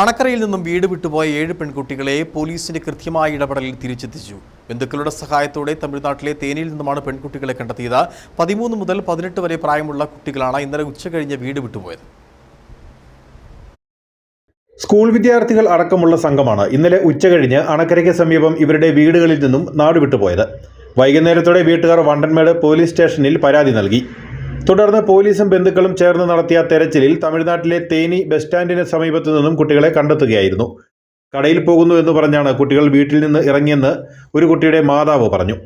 അണക്കരയിൽ നിന്നും വീട് വിട്ടുപോയ 7 പെൺകുട്ടികളെ പോലീസിന്റെ കൃത്യമായ ഇടപെടലിൽ തിരിച്ചെത്തിച്ചു. ബന്ധുക്കളുടെ സഹായത്തോടെ തമിഴ്നാട്ടിലെ തേനിയിൽ നിന്നുമാണ് പെൺകുട്ടികളെ കണ്ടെത്തിയത്. 13 മുതൽ 18 വരെ പ്രായമുള്ള കുട്ടികളാണ് ഇന്നലെ ഉച്ചകഴിഞ്ഞ് വീട് വിട്ടുപോയത്. സ്കൂൾ വിദ്യാർത്ഥികൾ അടക്കമുള്ള സംഘമാണ് ഇന്നലെ ഉച്ചകഴിഞ്ഞ് അണക്കരയ്ക്ക് സമീപം ഇവരുടെ വീടുകളിൽ നിന്നും നാടുവിട്ടുപോയത്. വൈകുന്നേരത്തോടെ വീട്ടുകാർ വണ്ടൻമേട് പോലീസ് സ്റ്റേഷനിൽ പരാതി നൽകി. തുടർന്ന് പോലീസും ബന്ധുക്കളും ചേർന്ന് നടത്തിയ തെരച്ചിലിൽ തമിഴ്നാട്ടിലെ തേനി ബസ് സ്റ്റാൻഡിന് സമീപത്തു നിന്നും കുട്ടികളെ കണ്ടെത്തുകയായിരുന്നു. കടയിൽ പോകുന്നു എന്ന് പറഞ്ഞാണ് കുട്ടികൾ വീട്ടിൽ നിന്ന് ഇറങ്ങിയെന്ന് ഒരു കുട്ടിയുടെ മാതാവ് പറഞ്ഞു.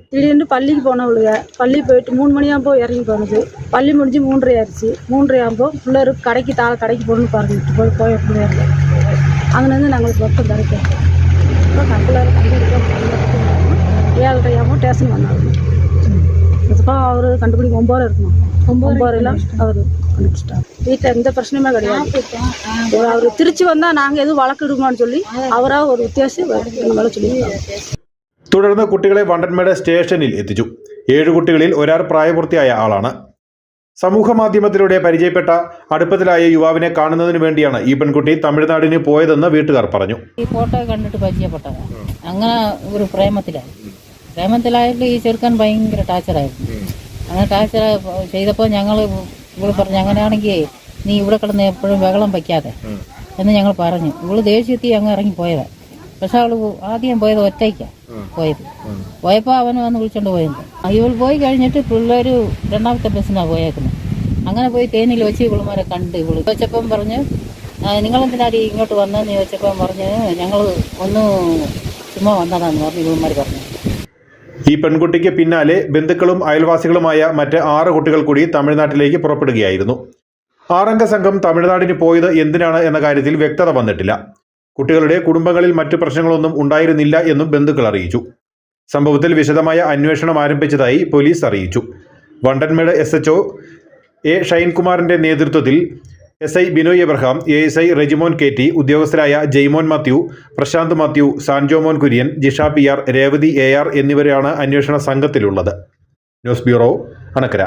പള്ളിക്ക് പോണവളുക പള്ളിയിൽ പോയിട്ട് 3 മണിയാകുമ്പോൾ ഇറങ്ങി പോണത്. പള്ളി മുടിഞ്ഞ് 3:30 ആയിடுச்சு. 3:30 ആകുമ്പോൾ പിള്ളേർ കടയ്ക്ക് കടയ്ക്ക് പോകണമെന്ന് പറഞ്ഞിട്ട് പോയ പിള്ളേർ അങ്ങനെ ഞങ്ങൾ മൊത്തം തിരക്കാം. അപ്പോൾ പിള്ളേരെ കണ്ടുപിടിക്കാൻ 7:30 ആകുമ്പോൾ സ്റ്റേഷൻ വന്നായിരുന്നു. അപ്പോൾ അവർ കണ്ടുപിടിക്കും 9 இருக்கணும். 9 அவர் கண்டுபிடிச்சிட்டார். வீட்டில் எந்த பிரச்சனையுமே கிடையாது. அவர் திருச்சி வந்தால் நாங்கள் எதுவும் வழக்கிடுமான்னு சொல்லி அவராக ஒரு வித்தியாசம் எங்களை சொல்லியிருக்காங்க. തുടർന്ന് കുട്ടികളെ വണ്ടൻമേട് സ്റ്റേഷനിൽ എത്തിച്ചു. 7 കുട്ടികളിൽ ഒരാൾ പ്രായപൂർത്തിയായ ആളാണ്. സമൂഹ മാധ്യമത്തിലൂടെ പരിചയപ്പെട്ട അടുപ്പത്തിലായ യുവാവിനെ കാണുന്നതിന് വേണ്ടിയാണ് ഈ പെൺകുട്ടി തമിഴ്നാടിന് പോയതെന്ന് വീട്ടുകാർ പറഞ്ഞു. ഈ ഫോട്ടോ കണ്ടിട്ട് പരിചയപ്പെട്ടതാണ്. അങ്ങനെ ഒരു പ്രേമത്തിലായിട്ട് ഈ ചെറുക്കൻ ഭയങ്കര ടാർച്ചറായിരുന്നു. അങ്ങനെ ടാർച്ചർ ചെയ്തപ്പോൾ ഞങ്ങൾ ഇവള് പറഞ്ഞു, അങ്ങനെയാണെങ്കിൽ നീ ഇവിടെ കിടന്ന് എപ്പോഴും ബഹളം വയ്ക്കാതെ എന്ന് ഞങ്ങൾ പറഞ്ഞു. ഇവള് ദേഷ്യത്തിൽ അങ്ങ് ഇറങ്ങി പോയതാണ്. പക്ഷെ അവള് ആദ്യം പോയത് ഒറ്റയ്ക്കാണ് പോയപ്പോൾ അവന് വന്ന് വിളിച്ചോണ്ട് പോയത്. ഇവൾ പോയി കഴിഞ്ഞിട്ട് പിള്ളേർ 2ാമത്തെ ബസ്സിനാണ് പോയേക്കുന്നത്. അങ്ങനെ പോയി തേനിൽ വെച്ച് ഇവളുമാരെ കണ്ട് ഇവള് ചോദിച്ചപ്പം പറഞ്ഞ്, നിങ്ങളെന്തിനാടി ഇങ്ങോട്ട് വന്നതെന്ന് ചോദിച്ചപ്പം പറഞ്ഞ്, ഞങ്ങൾ ഒന്ന് ചുമ്മാ വന്നതാന്ന് പറഞ്ഞു ഇവളുമാർ പറഞ്ഞു. ഈ പെൺകുട്ടിക്ക് പിന്നാലെ ബന്ധുക്കളും അയൽവാസികളുമായ മറ്റ് 6 കുട്ടികൾ കൂടി തമിഴ്നാട്ടിലേക്ക് പുറപ്പെടുകയായിരുന്നു. 6-അംഗ സംഘം തമിഴ്നാടിന് പോയത് എന്തിനാണ് എന്ന കാര്യത്തിൽ വ്യക്തത വന്നിട്ടില്ല. കുട്ടികളുടെ കുടുംബങ്ങളിൽ മറ്റു പ്രശ്നങ്ങളൊന്നും ഉണ്ടായിരുന്നില്ല എന്നും ബന്ധുക്കൾ അറിയിച്ചു. സംഭവത്തിൽ വിശദമായ അന്വേഷണം ആരംഭിച്ചതായി പോലീസ് അറിയിച്ചു. വണ്ടൻമേട് SHO എ ഷൈൻകുമാറിന്റെ നേതൃത്വത്തിൽ SI Binoy Abraham, ASI Rejimon KT, ഉദ്യോഗസ്ഥരായ Jaimon Mathew, Prashanth Mathew, Sanjomon Kurian, Jisha PR, Revathi AR എന്നിവരാണ് അന്വേഷണ സംഘത്തിലുള്ളത്. News bureau, Anakkara.